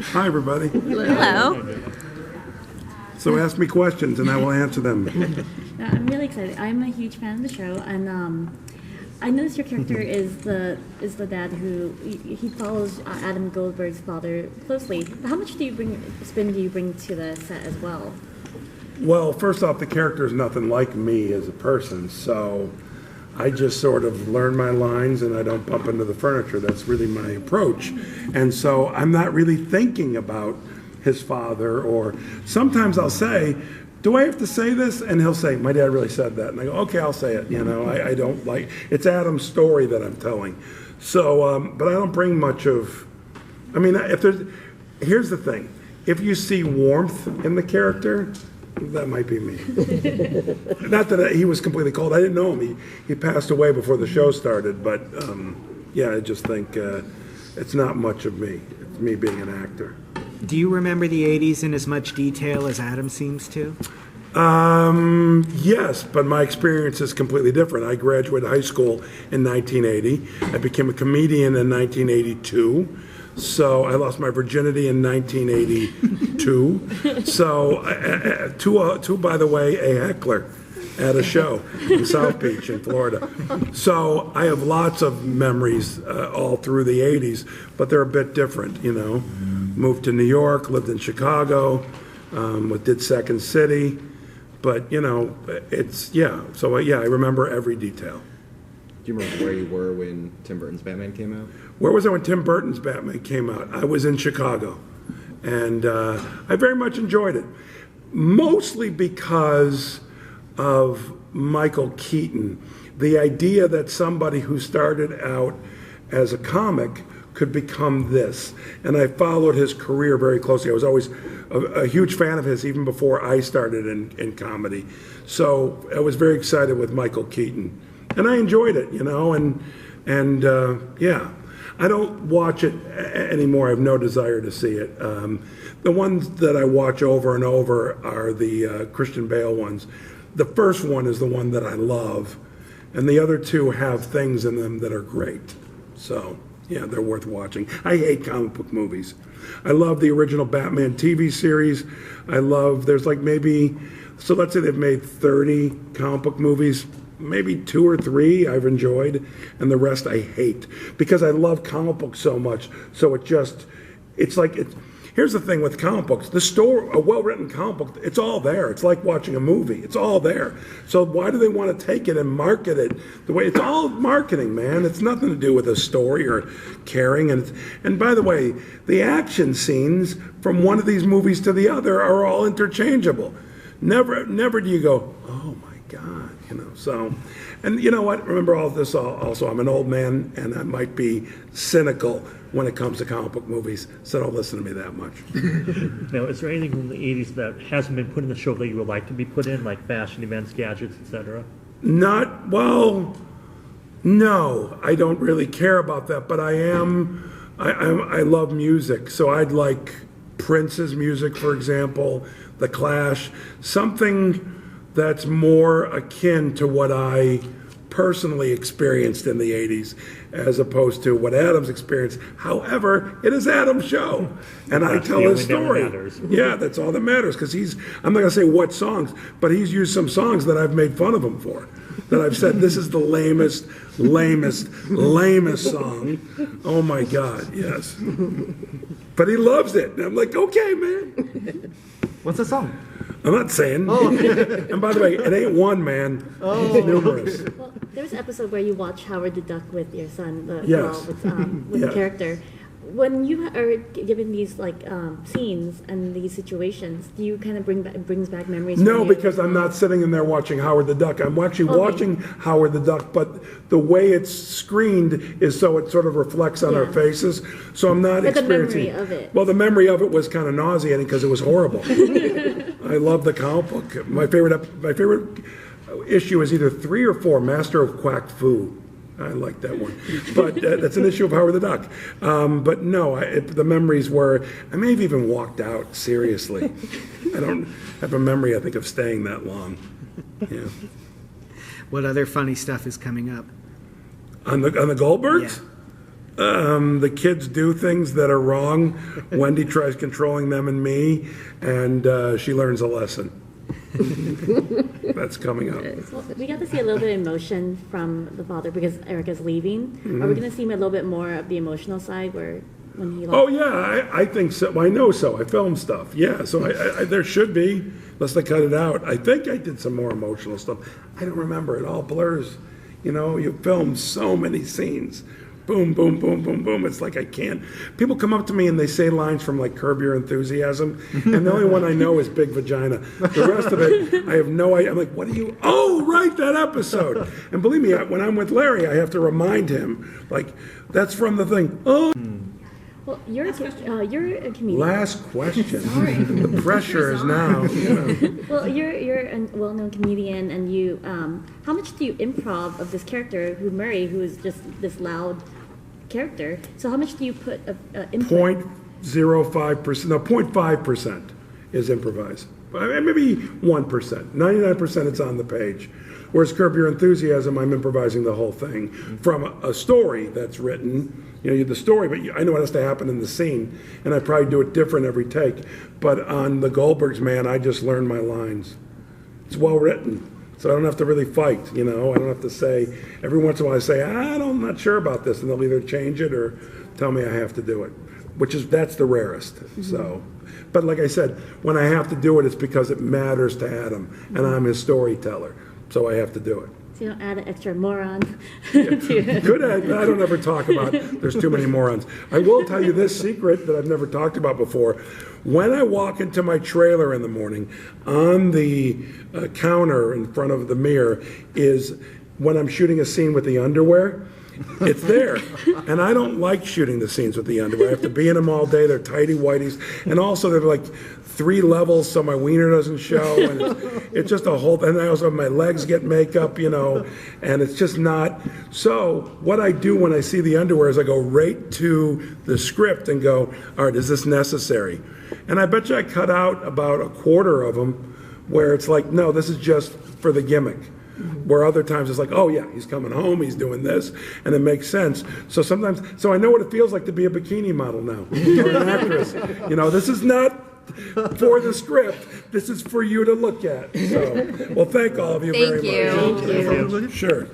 Hi, everybody. Hello. So ask me questions, and I will answer them. I'm really excited. I'm a huge fan of the show, and I noticed your character is the dad who he follows Adam Goldberg's father closely. How much spin do you bring to the set as well? Well, first off, the character is nothing like me as a person, so I just sort of learn my lines and I don't bump into the furniture. That's really my approach. And so I'm not really thinking about his father, or sometimes I'll say, do I have to say this? And he'll say, my dad really said that. And I go, okay, I'll say it. You know, I don't like, it's Adam's story that I'm telling. So, but I don't bring much of, I mean, here's the thing. If you see warmth in the character, that might be me. Not that he was completely cold. I didn't know him. He passed away before the show started. But yeah, I just think it's not much of me. It's me being an actor. Do you remember the 80s in as much detail as Adam seems to? Yes, but my experience is completely different. I graduated high school in 1980. I became a comedian in 1982. So I lost my virginity in 1982. So to by the way, a heckler at a show in South Beach in Florida. So I have lots of memories all through the 80s, but they're a bit different, you know. Moved to New York, lived in Chicago, did Second City. But, you know, it's, yeah. So, yeah, I remember every detail. Do you remember where you were when Tim Burton's Batman came out? Where was I when Tim Burton's Batman came out? I was in Chicago, and I very much enjoyed it, mostly because of Michael Keaton. The idea that somebody who started out as a comic could become this, and I followed his career very closely. I was always a huge fan of his, even before I started in comedy. So I was very excited with Michael Keaton. And I enjoyed it, you know, and yeah. I don't watch it anymore. I have no desire to see it. The ones that I watch over and over are the Christian Bale ones. The first one is the one that I love, and the other two have things in them that are great. So, yeah, they're worth watching. I hate comic book movies. I love the original Batman TV series. There's like maybe, so let's say they've made 30 comic book movies. Maybe 2 or 3 I've enjoyed, and the rest I hate because I love comic books so much. So here's the thing with comic books. A well-written comic book, it's all there. It's like watching a movie. It's all there. So why do they want to take it and market it the way, it's all marketing, man. It's nothing to do with a story or caring. And by the way, the action scenes from one of these movies to the other are all interchangeable. Never do you go, oh my God, you know. So, and you know what? Remember all this also, I'm an old man and I might be cynical when it comes to comic book movies, so don't listen to me that much. Now, is there anything from the 80s that hasn't been put in the show that you would like to be put in, like fashion events, gadgets, etc.? Well, no, I don't really care about that, but I love music, so I'd like Prince's music, for example, The Clash, something that's more akin to what I personally experienced in the 80s as opposed to what Adam's experienced. However, it is Adam's show, and I tell his story. Yeah, that's all that matters, because I'm not going to say what songs, but he's used some songs that I've made fun of him for, that I've said, this is the lamest song. Oh my God, yes. But he loves it, and I'm like, okay, man. What's the song? I'm not saying. Oh. And by the way, it ain't one, man. Oh. It's numerous. Well, there's an episode where you watch Howard the Duck with your son, yes. with the character. When you are given these scenes and these situations, do you kind of brings back memories? No, because I'm not sitting in there watching Howard the Duck. I'm actually watching Howard the Duck, but the way it's screened is so it sort of reflects on our faces. So I'm not experiencing. The memory of it. Well, the memory of it was kind of nauseating because it was horrible. I love the comic book. My favorite issue is either 3 or 4, Master of Quack Fu. I like that one. But that's an issue of Howard the Duck. But no, the memories were, I may have even walked out, seriously. I don't have a memory, I think, of staying that long. Yeah. What other funny stuff is coming up? On the Goldbergs? Yeah. The kids do things that are wrong. Wendy tries controlling them and me, and she learns a lesson. That's coming up. Well, we got to see a little bit of emotion from the father because Erica's leaving. Are we going to see a little bit more of the emotional side where when he left? Oh, yeah, I think so. Well, I know so. I film stuff. Yeah, so I there should be, unless they cut it out. I think I did some more emotional stuff. I don't remember. It all blurs. You know, you film so many scenes. Boom, boom, boom, boom, boom. It's like I can't. People come up to me and they say lines from like Curb Your Enthusiasm, and the only one I know is Big Vagina. The rest of it, I have no idea. I'm like, what are you? Oh, right, that episode. And believe me, when I'm with Larry, I have to remind him, like, that's from the thing. Oh. Well, you're a comedian. Last question. The pressure is now. Well, you're a well-known comedian, and you. How much do you improv of this character, Murray, who is just this loud character? So, how much do you put input? 0.05%. No, 0.5% is improvised. Maybe 1%. 99% it's on the page. Whereas Curb Your Enthusiasm, I'm improvising the whole thing from a story that's written. You know, the story, but I know what has to happen in the scene, and I probably do it different every take. But on the Goldbergs, man, I just learn my lines. It's well written, so I don't have to really fight. You know, I don't have to say. Every once in a while, I say, I'm not sure about this, and they'll either change it or tell me I have to do it, that's the rarest. Mm-hmm. So, but like I said, when I have to do it, it's because it matters to Adam, and I'm his storyteller, so I have to do it. So you don't add an extra moron to it. Good. I don't ever talk about there's too many morons. I will tell you this secret that I've never talked about before. When I walk into my trailer in the morning, on the counter in front of the mirror is when I'm shooting a scene with the underwear. It's there. And I don't like shooting the scenes with the underwear. I have to be in them all day. They're tighty whities. And also they're like 3 levels so my wiener doesn't show. And it's just a whole, and I also have my legs get makeup, you know, and it's just not. So what I do when I see the underwear is I go right to the script and go, all right, is this necessary? And I bet you I cut out about a quarter of them where it's like, no, this is just for the gimmick. Where other times it's like, oh yeah, he's coming home, he's doing this, and it makes sense. So sometimes, so I know what it feels like to be a bikini model now, or an actress. You know, this is not for the script. This is for you to look at. So, well, thank all of you very much. Thank you. Sure.